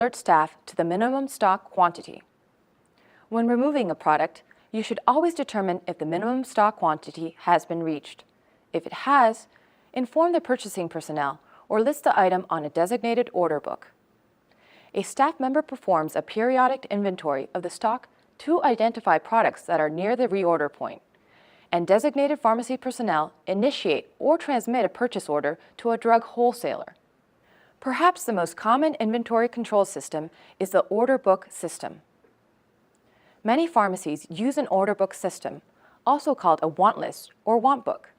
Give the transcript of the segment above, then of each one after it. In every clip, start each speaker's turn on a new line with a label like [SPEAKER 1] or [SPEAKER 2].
[SPEAKER 1] alert staff to the minimum stock quantity. When removing a product, you should always determine if the minimum stock quantity has been reached. If it has, inform the purchasing personnel or list the item on a designated order book. A staff member performs a periodic inventory of the stock to identify products that are near the reorder point, and designated pharmacy personnel initiate or transmit a purchase order to a drug wholesaler. Perhaps the most common inventory control system is the order book system. Many pharmacies use an order book system, also called a want list or want book.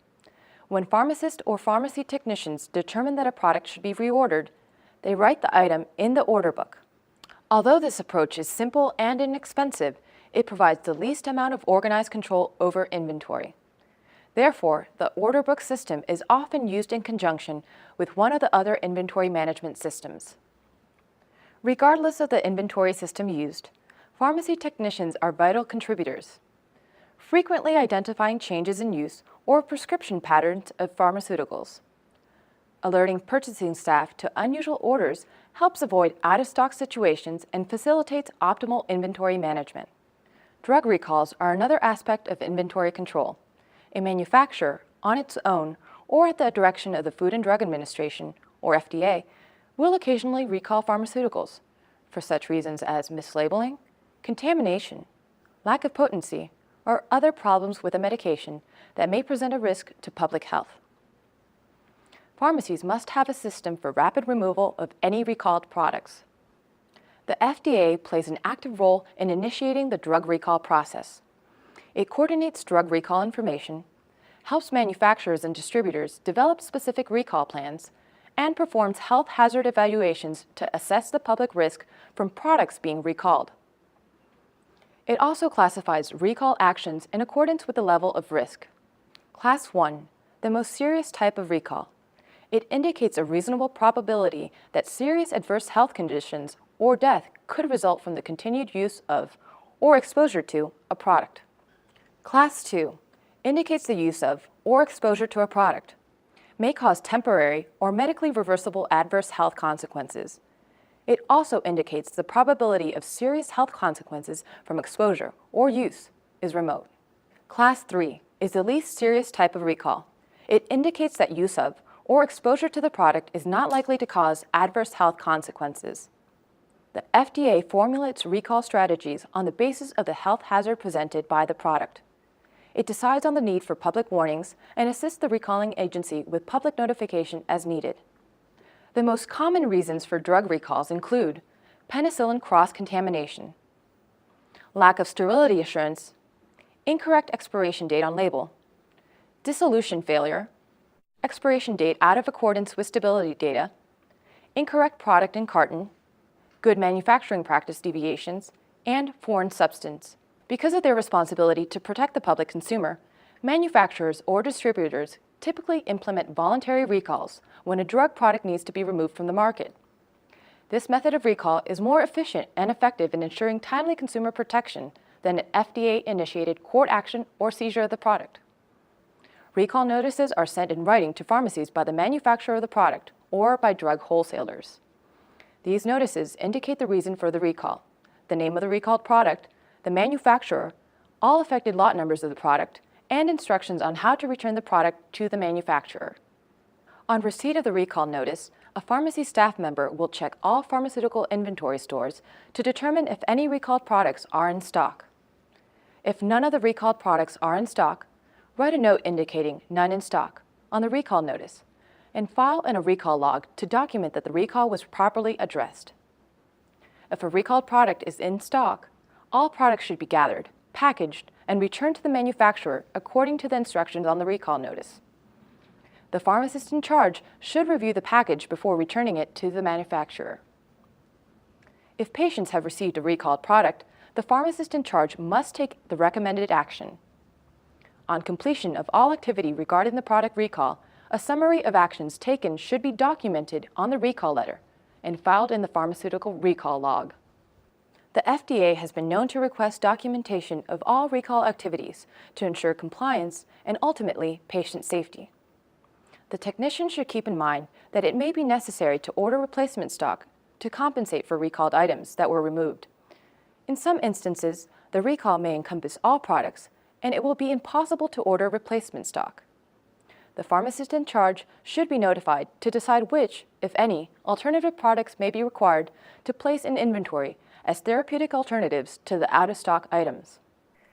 [SPEAKER 1] When pharmacists or pharmacy technicians determine that a product should be reordered, they write the item in the order book. Although this approach is simple and inexpensive, it provides the least amount of organized control over inventory. Therefore, the order book system is often used in conjunction with one of the other inventory management systems. Regardless of the inventory system used, pharmacy technicians are vital contributors, frequently identifying changes in use or prescription patterns of pharmaceuticals. Alerting purchasing staff to unusual orders helps avoid out-of-stock situations and facilitates optimal inventory management. Drug recalls are another aspect of inventory control. A manufacturer, on its own or at the direction of the Food and Drug Administration, or FDA, will occasionally recall pharmaceuticals for such reasons as mislabeling, contamination, lack of potency, or other problems with a medication that may present a risk to public health. Pharmacies must have a system for rapid removal of any recalled products. The FDA plays an active role in initiating the drug recall process. It coordinates drug recall information, helps manufacturers and distributors develop specific recall plans, and performs health hazard evaluations to assess the public risk from products being recalled. It also classifies recall actions in accordance with the level of risk. Class 1, the most serious type of recall. It indicates a reasonable probability that serious adverse health conditions or death could result from the continued use of or exposure to a product. Class 2 indicates the use of or exposure to a product may cause temporary or medically reversible adverse health consequences. It also indicates the probability of serious health consequences from exposure or use is remote. Class 3 is the least serious type of recall. It indicates that use of or exposure to the product is not likely to cause adverse health consequences. The FDA formulates recall strategies on the basis of the health hazard presented by the product. It decides on the need for public warnings and assists the recalling agency with public notification as needed. The most common reasons for drug recalls include penicillin cross-contamination, lack of sterility assurance, incorrect expiration date on label, dissolution failure, expiration date out of accordance with stability data, incorrect product in carton, good manufacturing practice deviations, and foreign substance. Because of their responsibility to protect the public consumer, manufacturers or distributors typically implement voluntary recalls when a drug product needs to be removed from the market. This method of recall is more efficient and effective in ensuring timely consumer protection than an FDA-initiated court action or seizure of the product. Recall notices are sent in writing to pharmacies by the manufacturer of the product or by drug wholesalers. These notices indicate the reason for the recall, the name of the recalled product, the manufacturer, all affected lot numbers of the product, and instructions on how to return the product to the manufacturer. On receipt of the recall notice, a pharmacy staff member will check all pharmaceutical inventory stores to determine if any recalled products are in stock. If none of the recalled products are in stock, write a note indicating none in stock on the recall notice and file in a recall log to document that the recall was properly addressed. If a recalled product is in stock, all products should be gathered, packaged, and returned to the manufacturer according to the instructions on the recall notice. The pharmacist in charge should review the package before returning it to the manufacturer. If patients have received a recalled product, the pharmacist in charge must take the recommended action. On completion of all activity regarding the product recall, a summary of actions taken should be documented on the recall letter and filed in the pharmaceutical recall log. The FDA has been known to request documentation of all recall activities to ensure compliance and ultimately patient safety. The technician should keep in mind that it may be necessary to order replacement stock to compensate for recalled items that were removed. In some instances, the recall may encompass all products, and it will be impossible to order replacement stock. The pharmacist in charge should be notified to decide which, if any, alternative products may be required to place in inventory as therapeutic alternatives to the out-of-stock items.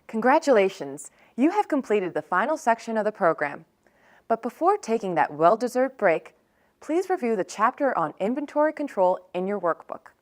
[SPEAKER 1] Congratulations! You have completed the final section of the program. But before taking that well-deserved break, please review the chapter on inventory control in your workbook.